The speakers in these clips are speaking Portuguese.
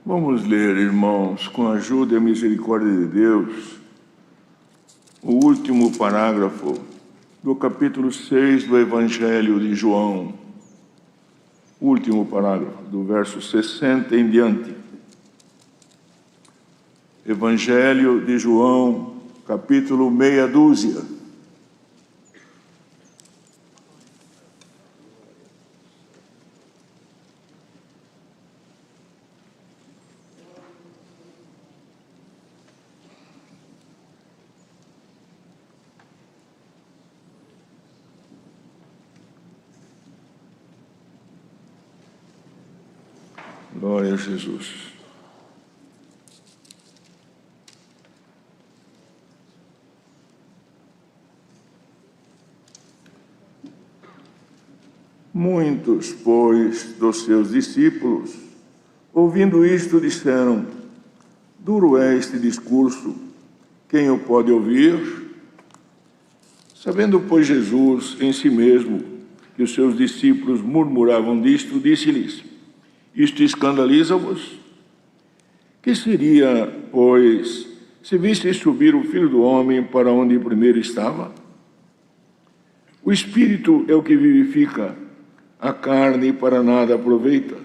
Vamos ler, irmãos, com a ajuda e a misericórdia de Deus, o último parágrafo do capítulo 6 do Evangelho de João. Último parágrafo, do verso 60 em diante. Evangelho de João, capítulo meia dúzia. Glória a Jesus. Muitos, pois, dos seus discípulos, ouvindo isto, disseram: duro é este discurso, quem o pode ouvir? Sabendo, pois, Jesus em si mesmo que os seus discípulos murmuravam disto, disse-lhes: isto escandaliza-vos? Que seria, pois, se visseis subir o Filho do Homem para onde primeiro estava? O Espírito é o que vivifica, a carne para nada aproveita.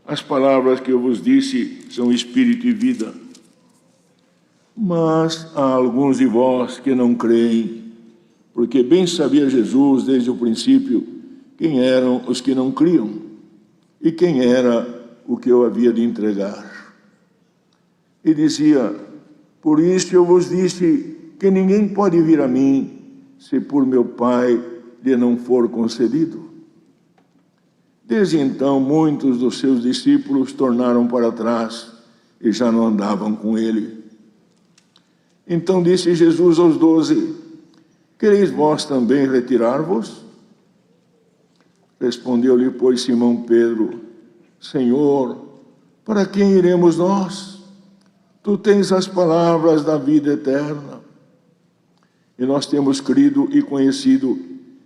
As palavras que eu vos disse são Espírito e vida. Mas há alguns de vós que não creem, porque bem sabia Jesus desde o princípio quem eram os que não criam e quem era o que eu havia de entregar. E dizia: por isso eu vos disse que ninguém pode vir a mim se por meu Pai lhe não for concedido. Desde então, muitos dos seus discípulos tornaram para trás e já não andavam com ele. Então disse Jesus aos 12: quereis vós também retirar-vos? Respondeu-lhe, pois, Simão Pedro: Senhor, para quem iremos nós? Tu tens as palavras da vida eterna. E nós temos crido e conhecido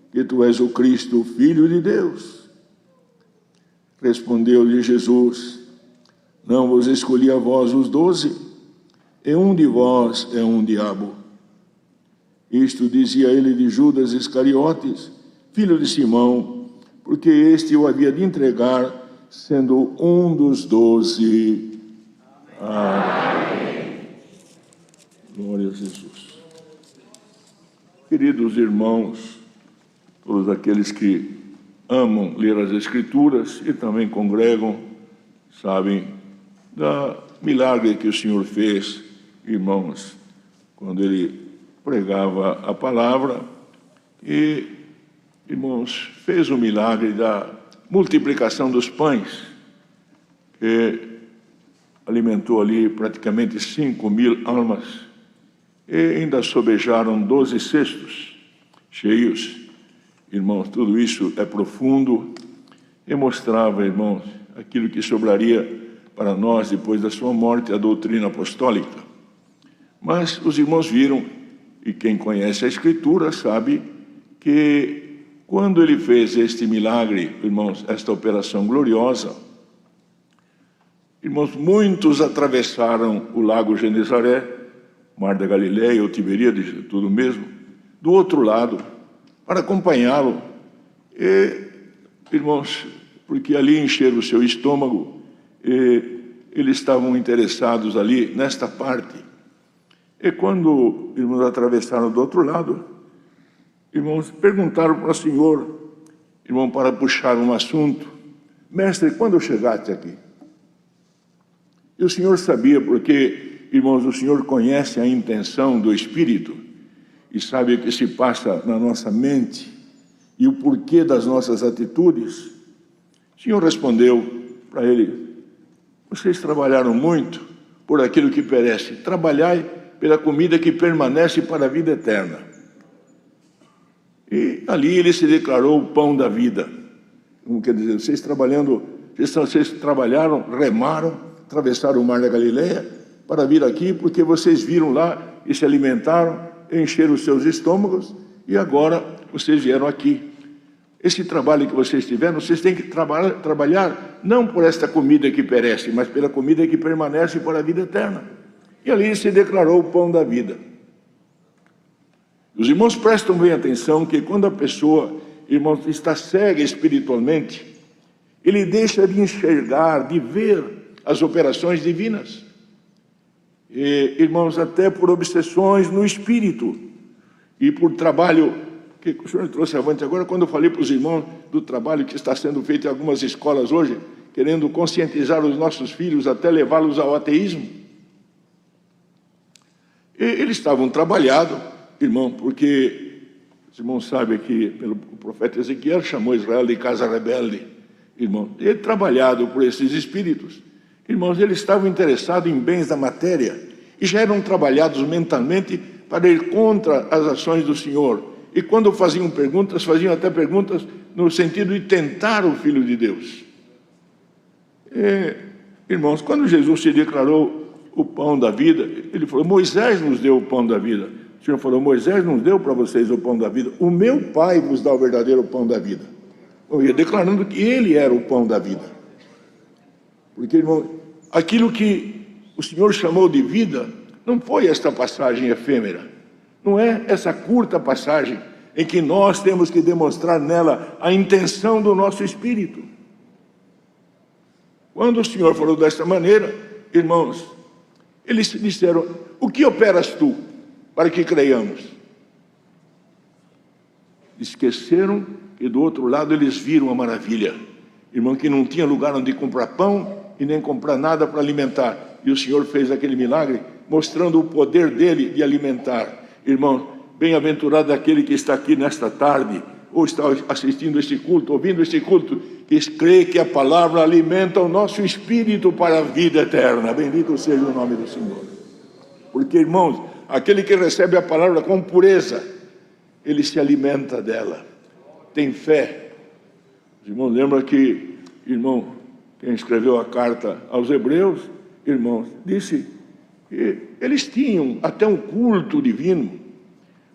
que tu és o Cristo, o Filho de Deus. Respondeu-lhe Jesus: não vos escolhi a vós os 12, e um de vós é um diabo. Isto dizia ele de Judas Iscariotes, filho de Simão, porque este o havia de entregar, sendo um dos 12. Amém. Glória a Jesus. Queridos irmãos, todos aqueles que amam ler as Escrituras e também congregam, sabem da milagre que o Senhor fez, irmãos, quando Ele pregava a palavra e, irmãos, fez o milagre da multiplicação dos pães, que alimentou ali praticamente 5.000 almas, e ainda sobejaram 12 cestos cheios. Irmãos, tudo isso é profundo e mostrava, irmãos, aquilo que sobraria para nós depois da sua morte, a doutrina apostólica. Mas os irmãos viram, e quem conhece a Escritura sabe, que quando ele fez este milagre, irmãos, esta operação gloriosa, irmãos, muitos atravessaram o lago Genezaré, Mar da Galileia ou Tiberíades, tudo mesmo, do outro lado, para acompanhá-lo. E, irmãos, porque ali encheram o seu estômago, e eles estavam interessados ali nesta parte. E quando, irmãos, atravessaram do outro lado, irmãos, perguntaram para o Senhor, irmão, para puxar um assunto: mestre, quando chegaste aqui? E o Senhor sabia, porque, irmãos, o Senhor conhece a intenção do Espírito e sabe o que se passa na nossa mente e o porquê das nossas atitudes. O Senhor respondeu para ele: vocês trabalharam muito por aquilo que perece, trabalhai pela comida que permanece para a vida eterna. E ali ele se declarou o pão da vida. Como quer dizer, vocês trabalharam, remaram, atravessaram o Mar da Galileia para vir aqui, porque vocês viram lá e se alimentaram, encheram os seus estômagos, e agora vocês vieram aqui. esse trabalho que vocês tiveram, vocês têm que trabalhar não por esta comida que perece, mas pela comida que permanece para a vida eterna. E ali se declarou o pão da vida. Os irmãos prestam bem atenção que quando a pessoa, irmãos, está cega espiritualmente, ele deixa de enxergar, de ver as operações divinas. E, irmãos, até por obsessões no espírito e por trabalho que o senhor trouxe avante agora, quando eu falei para os irmãos do trabalho que está sendo feito em algumas escolas hoje, querendo conscientizar os nossos filhos até levá-los ao ateísmo. E eles estavam trabalhados, irmão, porque os irmãos sabem que o profeta Ezequiel chamou Israel de casa rebelde, irmão. Ele trabalhado por esses espíritos, irmãos, eles estavam interessados em bens da matéria e já eram trabalhados mentalmente para ir contra as ações do Senhor. E quando faziam até perguntas no sentido de tentar o Filho de Deus. Irmãos, quando Jesus se declarou o pão da vida, ele falou, Moisés nos deu o pão da vida. O Senhor falou, Moisés não deu para vocês o pão da vida, o meu Pai vos dá o verdadeiro pão da vida. Eu ia declarando que ele era o pão da vida. Porque, irmão, aquilo que o Senhor chamou de vida, não foi esta passagem efêmera. Não é essa curta passagem em que nós temos que demonstrar nela a intenção do nosso espírito. Quando o Senhor falou desta maneira, irmãos, eles disseram, o que operas tu para que creiamos? Esqueceram que do outro lado eles viram a maravilha. Irmão, que não tinha lugar onde comprar pão e nem comprar nada para alimentar. E o Senhor fez aquele milagre, mostrando o poder dele de alimentar. Irmão, bem-aventurado aquele que está aqui nesta tarde, ou está assistindo este culto, ouvindo este culto, que crê que a palavra alimenta o nosso espírito para a vida eterna. Bendito seja o nome do Senhor. Porque, irmãos, aquele que recebe a palavra com pureza, ele se alimenta dela. Tem fé. Os irmãos lembram que, irmão, quem escreveu a carta aos Hebreus, irmãos, disse que eles tinham até um culto divino,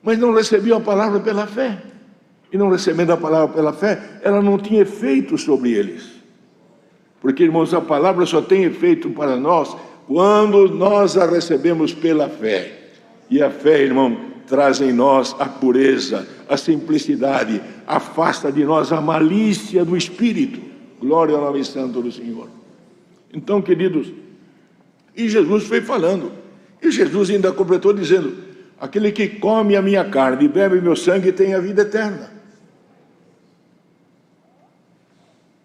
mas não recebiam a palavra pela fé. E não recebendo a palavra pela fé, ela não tinha efeito sobre eles. Porque, irmãos, a palavra só tem efeito para nós quando nós a recebemos pela fé. E a fé, irmão, traz em nós a pureza, a simplicidade, afasta de nós a malícia do Espírito. Glória ao nome santo do Senhor. Então, queridos, e Jesus foi falando, e Jesus ainda completou dizendo, aquele que come a minha carne e bebe meu sangue tem a vida eterna.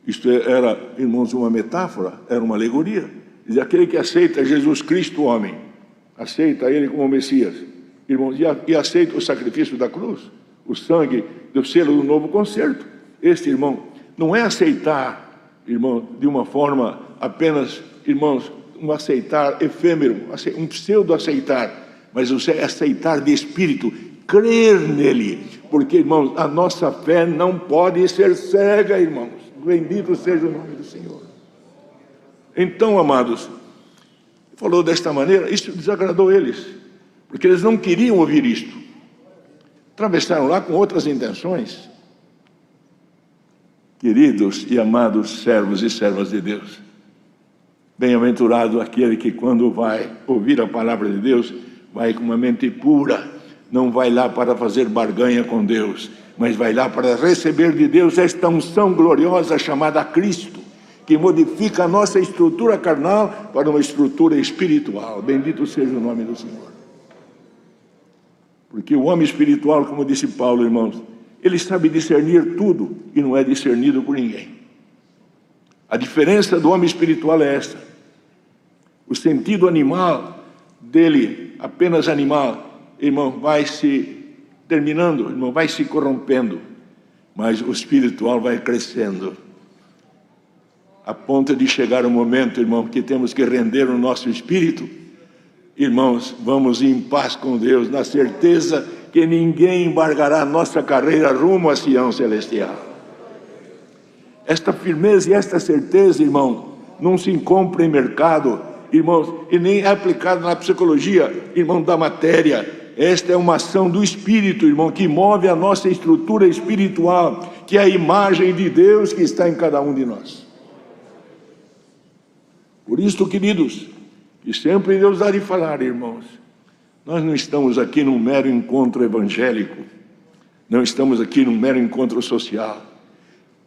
Isto era, irmãos, uma metáfora, era uma alegoria. Diz, aquele que aceita Jesus Cristo, homem, aceita ele como Messias, irmãos, e aceita o sacrifício da cruz, o sangue do selo do novo concerto. Este, irmão, não é aceitar, irmão, de uma forma apenas, irmãos, um aceitar efêmero, um pseudo-aceitar, mas você aceitar de espírito, crer nele, porque, irmãos, a nossa fé não pode ser cega, irmãos. Bendito seja o nome do Senhor. Então, amados, falou desta maneira, isso desagradou eles, porque eles não queriam ouvir isto. Atravessaram lá com outras intenções. Queridos e amados servos e servas de Deus, bem-aventurado aquele que quando vai ouvir a palavra de Deus, vai com uma mente pura, não vai lá para fazer barganha com Deus, mas vai lá para receber de Deus esta unção gloriosa chamada Cristo, que modifica a nossa estrutura carnal para uma estrutura espiritual. Bendito seja o nome do Senhor. Porque o homem espiritual, como disse Paulo, irmãos, ele sabe discernir tudo e não é discernido por ninguém. A diferença do homem espiritual é esta. O sentido animal dele, apenas animal, irmão, vai se terminando, irmão, vai se corrompendo, mas o espiritual vai crescendo, a ponto de chegar o momento, irmão, que temos que render o nosso espírito. Irmãos, vamos em paz com Deus, na certeza que ninguém embargará a nossa carreira rumo a Sião celestial. Esta firmeza e esta certeza, irmão, não se encontra em mercado, irmãos, e nem é aplicada na psicologia, irmão, da matéria. Esta é uma ação do Espírito, irmão, que move a nossa estrutura espiritual, que é a imagem de Deus que está em cada um de nós. Por isso, queridos, que sempre Deus há de falar, irmãos, nós não estamos aqui num mero encontro evangélico, não estamos aqui num mero encontro social.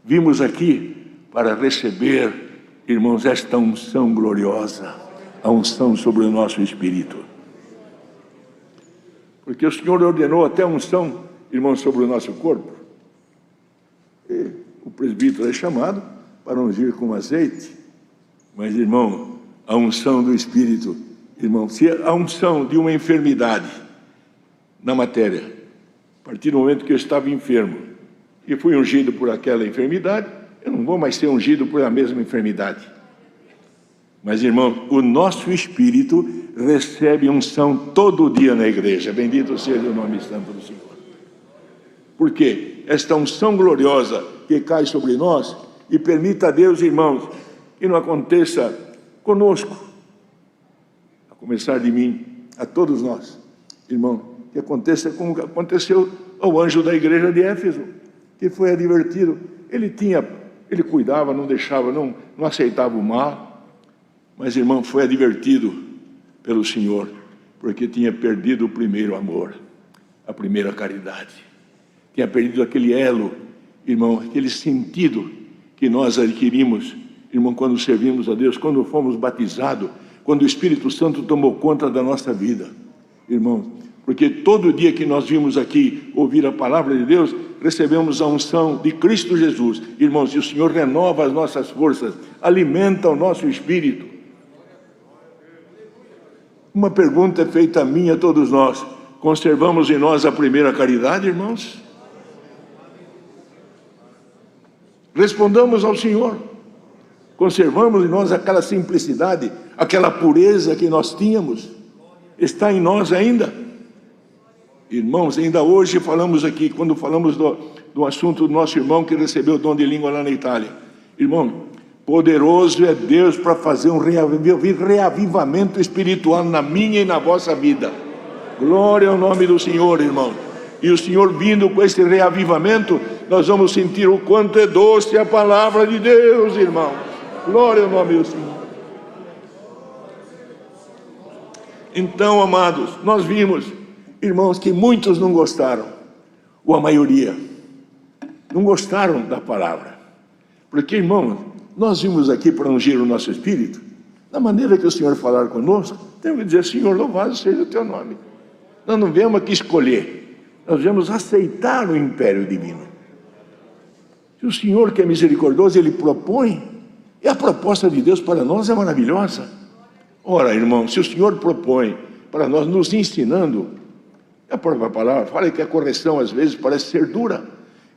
Vimos aqui para receber, irmãos, esta unção gloriosa, a unção sobre o nosso espírito. Porque o Senhor ordenou até a unção, irmãos, sobre o nosso corpo. E o presbítero é chamado para ungir com azeite. Mas, irmão, a unção do Espírito, irmão, se a unção de uma enfermidade na matéria, a partir do momento que eu estava enfermo e fui ungido por aquela enfermidade, eu não vou mais ser ungido por a mesma enfermidade. Mas, irmão, o nosso espírito recebe unção todo dia na igreja. Bendito seja o nome santo do Senhor. Por quê? Esta unção gloriosa que cai sobre nós e permita a Deus, irmãos, que não aconteça conosco, a começar de mim, a todos nós, irmão, que aconteça como aconteceu ao anjo da igreja de Éfeso, que foi advertido. Ele cuidava, não deixava, não aceitava o mal, mas, irmão, foi advertido pelo Senhor, porque tinha perdido o primeiro amor, a primeira caridade. Tinha perdido aquele elo, irmão, aquele sentido que nós adquirimos, irmão, quando servimos a Deus, quando fomos batizados, quando o Espírito Santo tomou conta da nossa vida, irmão. Porque todo dia que nós vimos aqui ouvir a palavra de Deus, recebemos a unção de Cristo Jesus, irmãos, e o Senhor renova as nossas forças, alimenta o nosso espírito. Uma pergunta é feita a mim e a todos nós: conservamos em nós a primeira caridade, irmãos? Respondamos ao Senhor. Conservamos em nós aquela simplicidade, aquela pureza que nós tínhamos? Está em nós ainda? Irmãos, ainda hoje falamos aqui, quando falamos do assunto do nosso irmão que recebeu o dom de língua lá na Itália. Irmão, poderoso é Deus para fazer um reavivamento espiritual na minha e na vossa vida. Glória ao nome do Senhor, irmão. E o Senhor vindo com esse reavivamento, nós vamos sentir o quanto é doce a palavra de Deus, irmão. Glória ao nome do Senhor. Então, amados, nós vimos, irmãos, que muitos não gostaram, ou a maioria, não gostaram da palavra. Porque, irmãos, nós vimos aqui para ungir o nosso espírito, da maneira que o Senhor falar conosco, temos que dizer: Senhor, louvado seja o teu nome. Nós não viemos aqui escolher, nós viemos aceitar o império divino. Se o Senhor, que é misericordioso, Ele propõe, e a proposta de Deus para nós é maravilhosa. Ora, irmão, se o Senhor propõe para nós, nos ensinando, a própria palavra fala que a correção às vezes parece ser dura,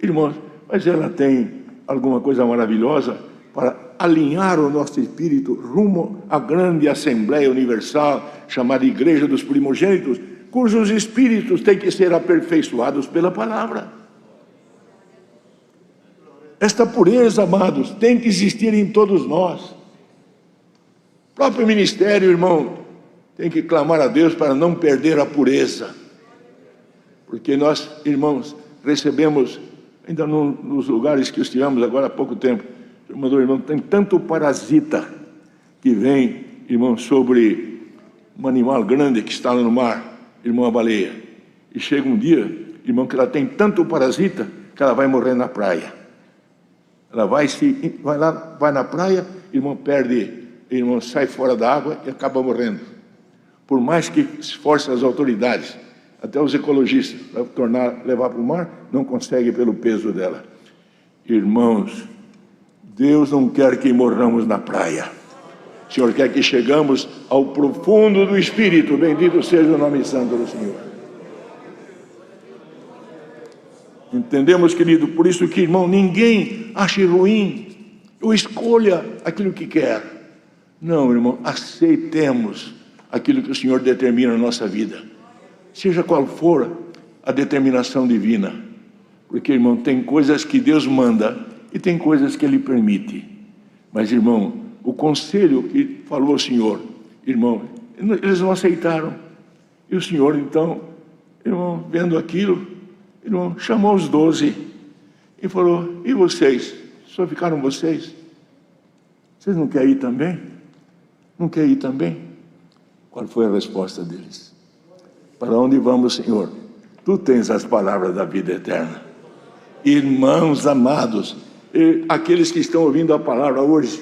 irmãos, mas ela tem alguma coisa maravilhosa para alinhar o nosso espírito rumo à grande Assembleia Universal, chamada Igreja dos Primogênitos, cujos espíritos têm que ser aperfeiçoados pela palavra. Esta pureza, amados, tem que existir em todos nós. O próprio ministério, irmão, tem que clamar a Deus para não perder a pureza. Porque nós, irmãos, recebemos, ainda nos lugares que estivemos agora há pouco tempo, irmão, tem tanto parasita que vem, irmão, sobre um animal grande que está lá no mar, irmão, a baleia. E chega um dia, irmão, que ela tem tanto parasita que ela vai morrer na praia. Ela vai na praia, irmão, irmão, sai fora da água e acaba morrendo. Por mais que esforce as autoridades, até os ecologistas, para levar para o mar, não consegue pelo peso dela. Irmãos, Deus não quer que morramos na praia. O Senhor quer que chegamos ao profundo do Espírito. Bendito seja o nome santo do Senhor. Entendemos, querido? Por isso que, irmão, ninguém ache ruim ou escolha aquilo que quer. Não, irmão, aceitemos aquilo que o Senhor determina na nossa vida, seja qual for a determinação divina. Porque, irmão, tem coisas que Deus manda e tem coisas que Ele permite. Mas, irmão, o conselho que falou o Senhor, irmão, eles não aceitaram. E o Senhor, então, irmão, vendo aquilo, irmão, chamou os 12 e falou: e vocês? Só ficaram vocês? Vocês não querem ir também? Não querem ir também? Qual foi a resposta deles? Para onde vamos, Senhor? Tu tens as palavras da vida eterna. Irmãos amados, aqueles que estão ouvindo a palavra hoje,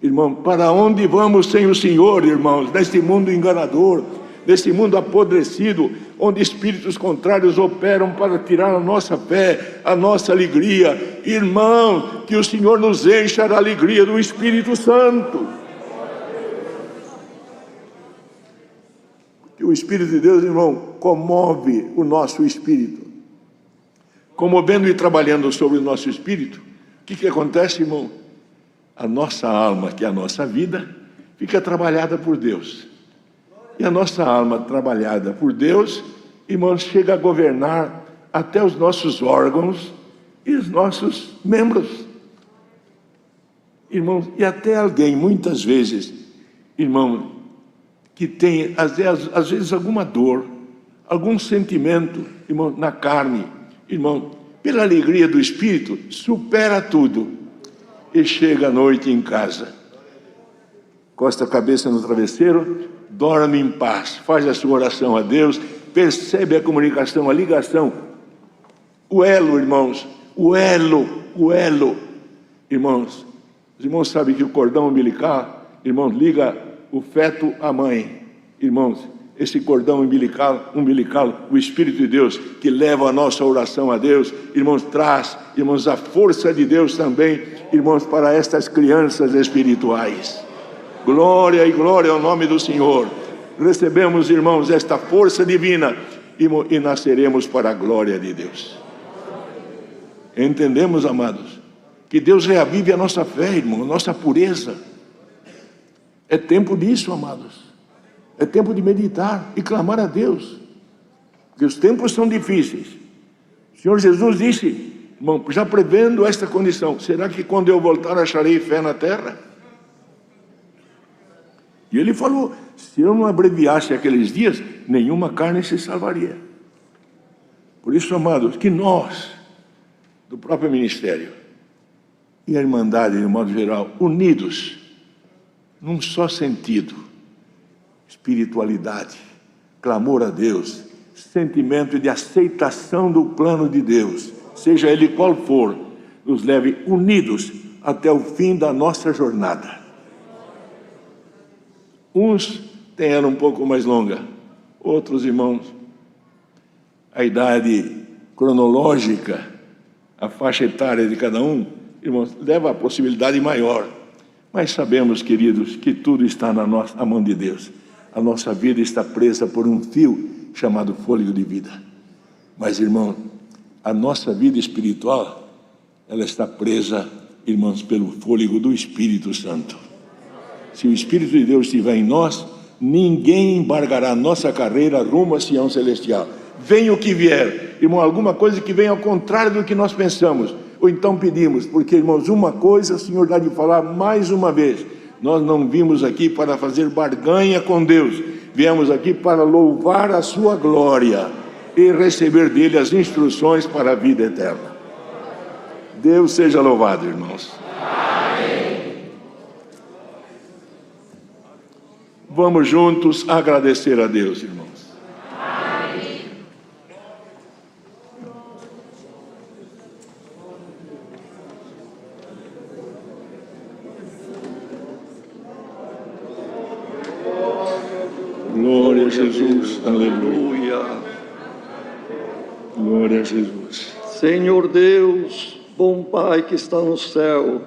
irmão, para onde vamos sem o Senhor, irmãos? Neste mundo enganador, neste mundo apodrecido, onde espíritos contrários operam para tirar a nossa fé, a nossa alegria. Irmão, que o Senhor nos encha da alegria do Espírito Santo. Que o Espírito de Deus, irmão, comove o nosso espírito. Comovendo e trabalhando sobre o nosso espírito, o que acontece, irmão? A nossa alma, que é a nossa vida, fica trabalhada por Deus. E a nossa alma trabalhada por Deus, irmãos, chega a governar até os nossos órgãos e os nossos membros. Irmãos, e até alguém, muitas vezes, irmão, que tem, às vezes, alguma dor, algum sentimento, irmão, na carne, irmão, pela alegria do Espírito, supera tudo e chega à noite em casa, encosta a cabeça no travesseiro, dorme em paz, faz a sua oração a Deus, percebe a comunicação, a ligação, o elo, irmãos, o elo, irmãos. Os irmãos sabem que o cordão umbilical, irmãos, liga o feto à mãe. Irmãos, esse cordão umbilical, o Espírito de Deus, que leva a nossa oração a Deus, irmãos, traz, irmãos, a força de Deus também, irmãos, para estas crianças espirituais. Glória e glória ao nome do Senhor. Recebemos, irmãos, esta força divina e nasceremos para a glória de Deus. Entendemos, amados, que Deus reavive a nossa fé, irmão, a nossa pureza. É tempo disso, amados. É tempo de meditar e clamar a Deus, porque os tempos são difíceis. O Senhor Jesus disse, irmão, já prevendo esta condição: será que quando eu voltar acharei fé na terra? E ele falou: se eu não abreviasse aqueles dias, nenhuma carne se salvaria. Por isso, amados, que nós, do próprio ministério e a Irmandade, de modo geral, unidos num só sentido: espiritualidade, clamor a Deus, sentimento de aceitação do plano de Deus, seja ele qual for, nos leve unidos até o fim da nossa jornada. Uns têm ela um pouco mais longa, outros, irmãos, a idade cronológica, a faixa etária de cada um, irmãos, leva a possibilidade maior. Mas sabemos, queridos, que tudo está na mão de Deus. A nossa vida está presa por um fio chamado fôlego de vida. Mas, irmão, a nossa vida espiritual, ela está presa, irmãos, pelo fôlego do Espírito Santo. Se o Espírito de Deus estiver em nós, ninguém embargará a nossa carreira rumo a Sião Celestial. Venha o que vier, irmão, alguma coisa que venha ao contrário do que nós pensamos, ou então pedimos, porque, irmãos, uma coisa o Senhor dá de falar mais uma vez: nós não vimos aqui para fazer barganha com Deus, viemos aqui para louvar a sua glória e receber dele as instruções para a vida eterna. Deus seja louvado, irmãos. Amém. Vamos juntos agradecer a Deus, irmãos. Glória a Jesus, aleluia. Glória a Jesus. Senhor Deus, bom Pai que está no céu,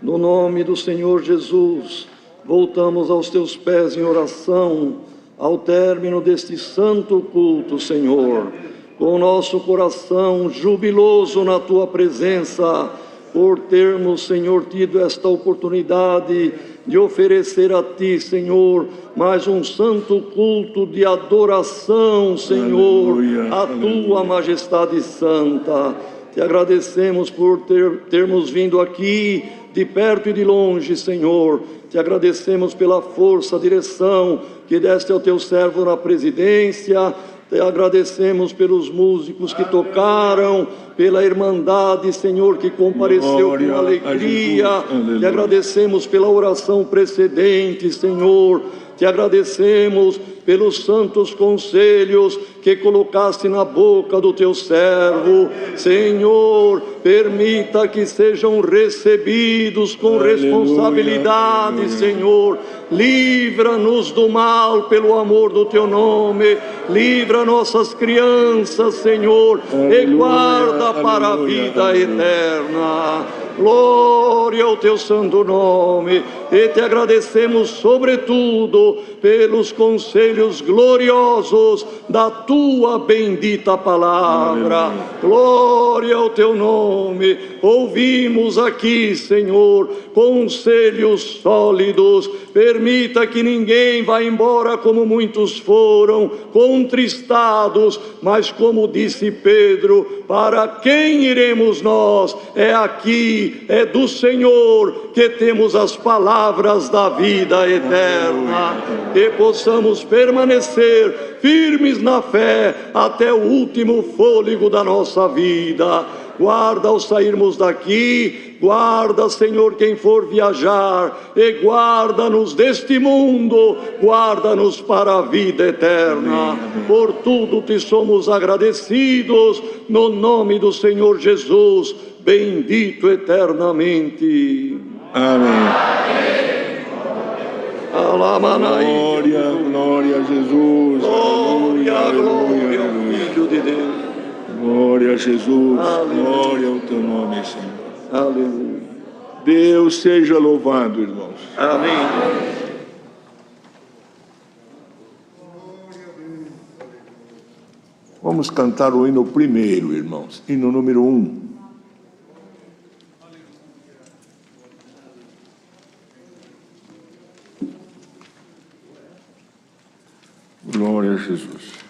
no nome do Senhor Jesus, voltamos aos teus pés em oração, ao término deste santo culto, Senhor, com o nosso coração jubiloso na tua presença, por termos, Senhor, tido esta oportunidade de oferecer a Ti, Senhor, mais um santo culto de adoração, Senhor, aleluia, a Tua majestade santa. Te agradecemos por termos vindo aqui de perto e de longe, Senhor. Te agradecemos pela força, direção que deste ao Teu servo na presidência, Te agradecemos pelos músicos que tocaram, pela irmandade, Senhor, que compareceu com alegria. Te agradecemos pela oração precedente, Senhor. Te agradecemos pelos santos conselhos que colocaste na boca do teu servo. Senhor, permita que sejam recebidos com responsabilidade, Senhor. Livra-nos do mal pelo amor do teu nome. Livra nossas crianças, Senhor, e guarda para a vida eterna. Glória ao teu santo nome. E te agradecemos sobretudo pelos conselhos gloriosos da tua bendita palavra. Glória ao teu nome. Ouvimos aqui, Senhor, conselhos sólidos. Permita que ninguém vá embora como muitos foram, contristados, mas como disse Pedro, para quem iremos nós? É aqui, é do Senhor que temos as palavras da vida eterna. Que possamos permanecer firmes na fé até o último fôlego da nossa vida. Guarda ao sairmos daqui, guarda, Senhor, quem for viajar, e guarda-nos deste mundo, guarda-nos para a vida eterna. Por tudo te somos agradecidos, no nome do Senhor Jesus, bendito eternamente. Amém. Glória, glória a Jesus. Glória, glória ao Filho de Deus. Glória a Jesus. Aleluia. Glória ao teu nome, Senhor. Aleluia. Deus seja louvado, irmãos. Amém. Vamos cantar o hino primeiro, irmãos. Hino número 1. Glória a Jesus.